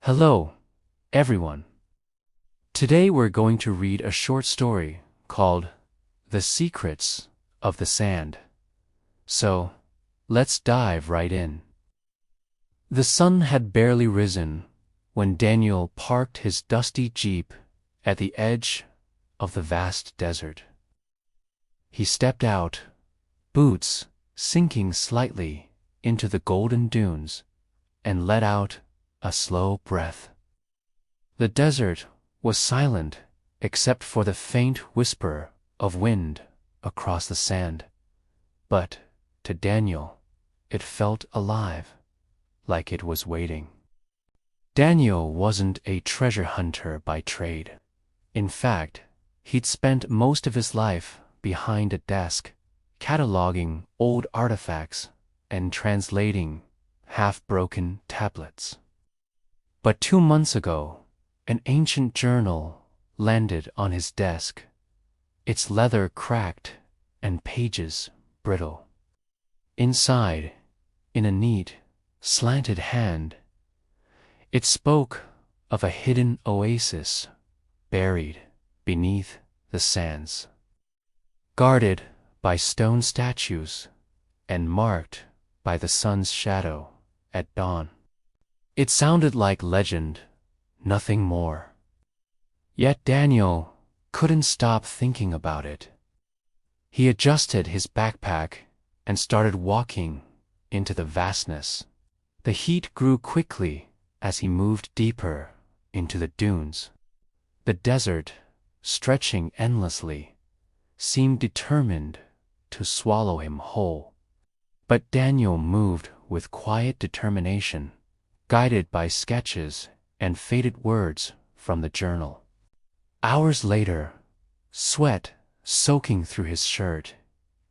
Hello, everyone. Today we're going to read a short story called The Secrets of the Sand. So, let's dive right in. The sun had barely risen when Daniel parked his dusty Jeep at the edge of the vast desert. He stepped out, boots sinking slightly into the golden dunes, and let out a slow breath. The desert was silent except for the faint whisper of wind across the sand, but to Daniel it felt alive, like it was waiting. Daniel wasn't a treasure hunter by trade. In fact, he'd spent most of his life behind a desk, cataloging old artifacts and translating half-broken tablets. But 2 months ago, an ancient journal landed on his desk, its leather cracked and pages brittle. Inside, in a neat, slanted hand, it spoke of a hidden oasis buried beneath the sands, guarded by stone statues and marked by the sun's shadow at dawn. It sounded like legend, nothing more. Yet Daniel couldn't stop thinking about it. He adjusted his backpack and started walking into the vastness. The heat grew quickly as he moved deeper into the dunes. The desert, stretching endlessly, seemed determined to swallow him whole. But Daniel moved with quiet determination, guided by sketches and faded words from the journal. Hours later, sweat soaking through his shirt,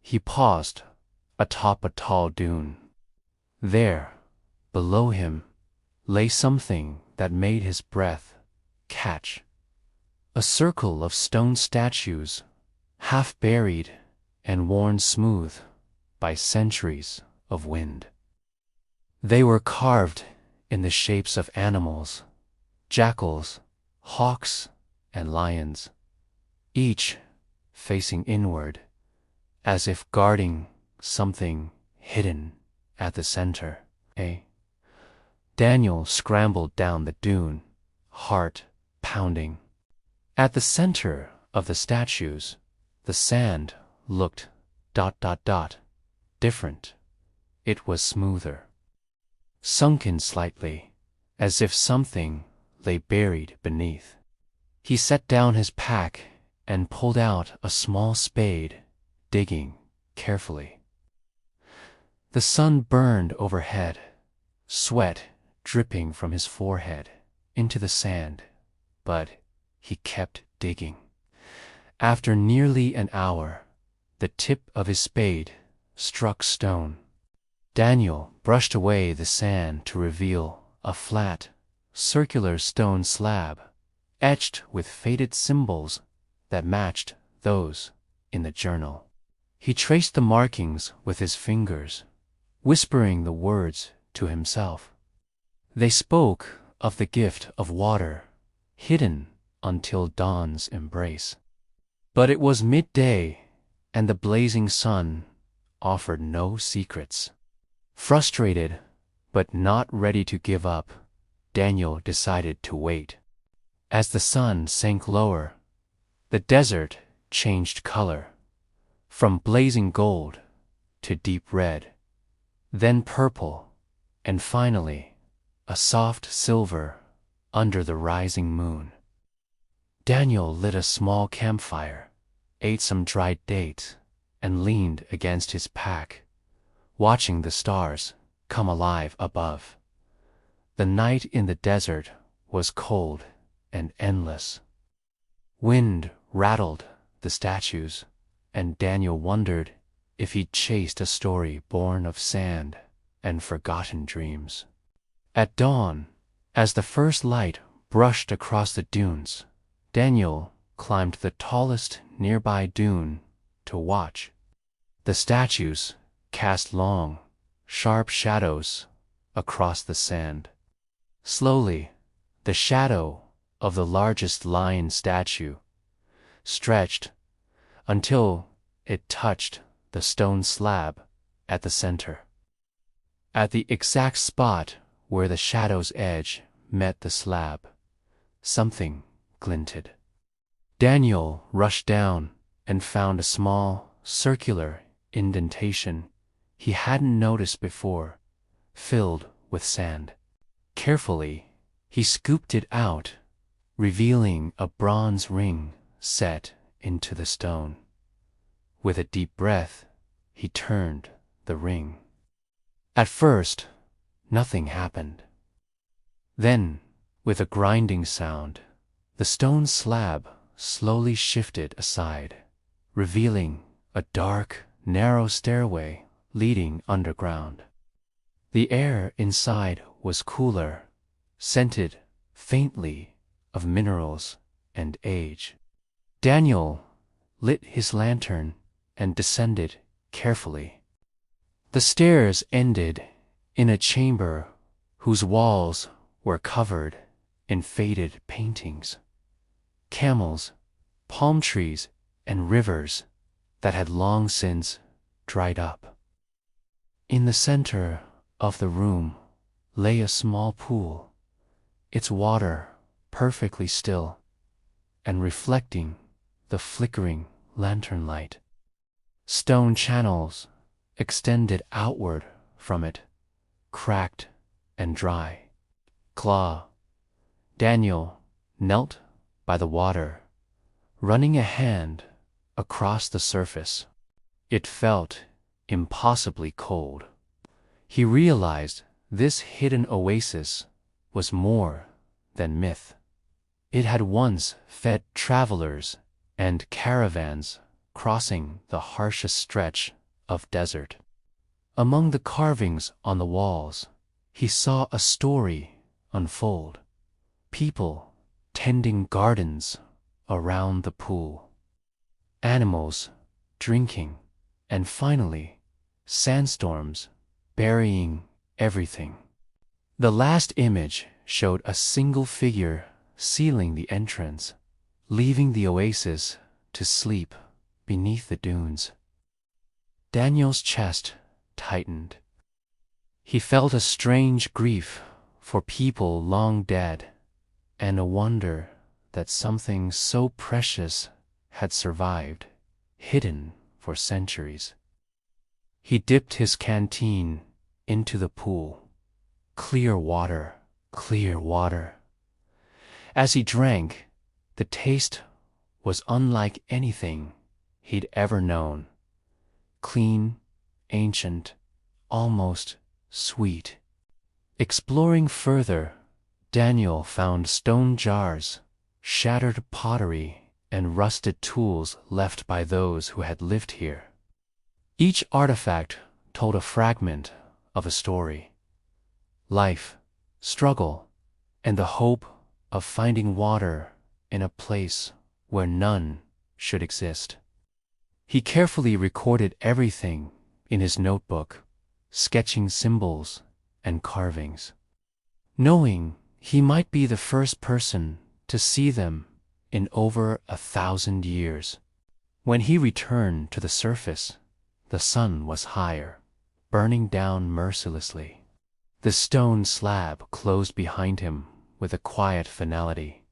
he paused atop a tall dune. There, below him, lay something that made his breath catch. A circle of stone statues, half buried and worn smooth by centuries of wind. They were carved in the shapes of animals, jackals, hawks, and lions, each facing inward, as if guarding something hidden at the center. Daniel scrambled down the dune, heart pounding. At the center of the statues, the sand looked ... different. It was smoother, sunken slightly, as if something lay buried beneath. He set down his pack and pulled out a small spade, digging carefully. The sun burned overhead, sweat dripping from his forehead into the sand, but he kept digging. After nearly an hour, the tip of his spade struck stone. Daniel brushed away the sand to reveal a flat, circular stone slab, etched with faded symbols that matched those in the journal. He traced the markings with his fingers, whispering the words to himself. They spoke of the gift of water, hidden until dawn's embrace. But it was midday, and the blazing sun offered no secrets. Frustrated, but not ready to give up, Daniel decided to wait. As the sun sank lower, the desert changed color, from blazing gold to deep red, then purple, and finally a soft silver under the rising moon. Daniel lit a small campfire, ate some dried dates, and leaned against his pack, watching the stars come alive above. The night in the desert was cold and endless. Wind rattled the statues, and Daniel wondered if he'd chased a story born of sand and forgotten dreams. At dawn, as the first light brushed across the dunes, Daniel climbed the tallest nearby dune to watch. The statues cast long, sharp shadows across the sand. Slowly, the shadow of the largest lion statue stretched until it touched the stone slab at the center. At the exact spot where the shadow's edge met the slab, something glinted. Daniel rushed down and found a small, circular indentation he hadn't noticed before, filled with sand. Carefully, he scooped it out, revealing a bronze ring set into the stone. With a deep breath, he turned the ring. At first, nothing happened. Then, with a grinding sound, the stone slab slowly shifted aside, revealing a dark, narrow stairway leading underground. The air inside was cooler, scented faintly of minerals and age. Daniel lit his lantern and descended carefully. The stairs ended in a chamber whose walls were covered in faded paintings, camels, palm trees, and rivers that had long since dried up. In the center of the room lay a small pool, its water perfectly still and reflecting the flickering lantern light. Stone channels extended outward from it, cracked and dry. Daniel knelt by the water, running a hand across the surface. It felt impossibly cold. He realized this hidden oasis was more than myth. It had once fed travelers and caravans crossing the harshest stretch of desert. Among the carvings on the walls, he saw a story unfold. People tending gardens around the pool, animals drinking, and finally, sandstorms burying everything. The last image showed a single figure sealing the entrance, leaving the oasis to sleep beneath the dunes. Daniel's chest tightened. He felt a strange grief for people long dead, and a wonder that something so precious had survived, hidden for centuries. He dipped his canteen into the pool. Clear water, clear water. As he drank, the taste was unlike anything he'd ever known. Clean, ancient, almost sweet. Exploring further, Daniel found stone jars, shattered pottery, and rusted tools left by those who had lived here. Each artifact told a fragment of a story. Life, struggle, and the hope of finding water in a place where none should exist. He carefully recorded everything in his notebook, sketching symbols and carvings, knowing he might be the first person to see them in over 1,000 years. When he returned to the surface, the sun was higher, burning down mercilessly. The stone slab closed behind him with a quiet finality,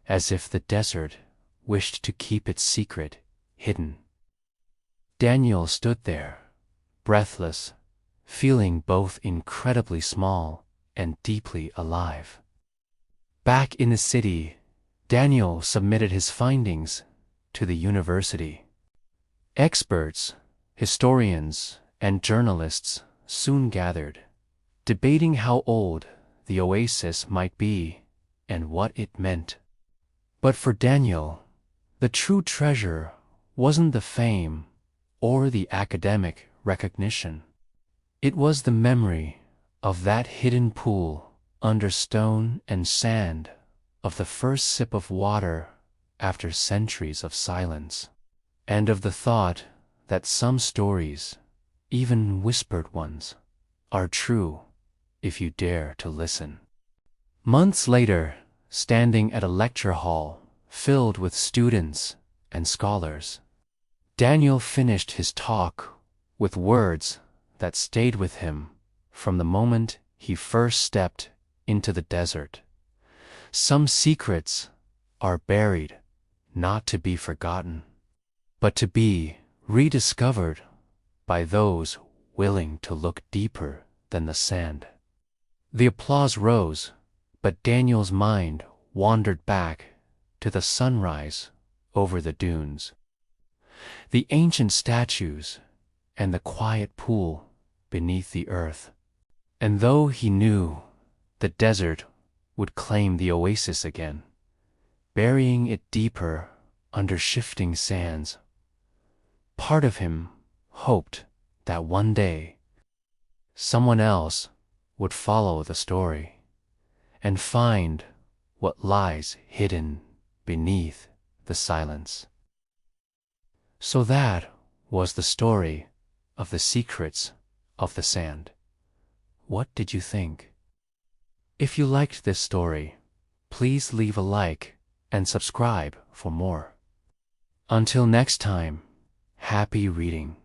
as if the desert wished to keep its secret hidden. Daniel stood there, breathless, feeling both incredibly small and deeply alive. Back in the city, Daniel submitted his findings to the university. Experts, historians, and journalists soon gathered, debating how old the oasis might be and what it meant. But for Daniel, the true treasure wasn't the fame or the academic recognition. It was the memory of that hidden pool under stone and sand, of the first sip of water after centuries of silence, and of the thought that some stories, even whispered ones, are true if you dare to listen. Months later, standing at a lecture hall filled with students and scholars. Daniel finished his talk with words that stayed with him from the moment he first stepped into the desert. Some secrets are buried, not to be forgotten, but to be rediscovered by those willing to look deeper than the sand. The applause rose, but Daniel's mind wandered back to the sunrise over the dunes, the ancient statues, and the quiet pool beneath the earth. And though he knew the desert would claim the oasis again, burying it deeper under shifting sands, part of him hoped that one day someone else would follow the story and find what lies hidden beneath the silence. So that was the story of the secrets of the sand. What did you think? If you liked this story, please leave a like and subscribe for more. Until next time, happy reading.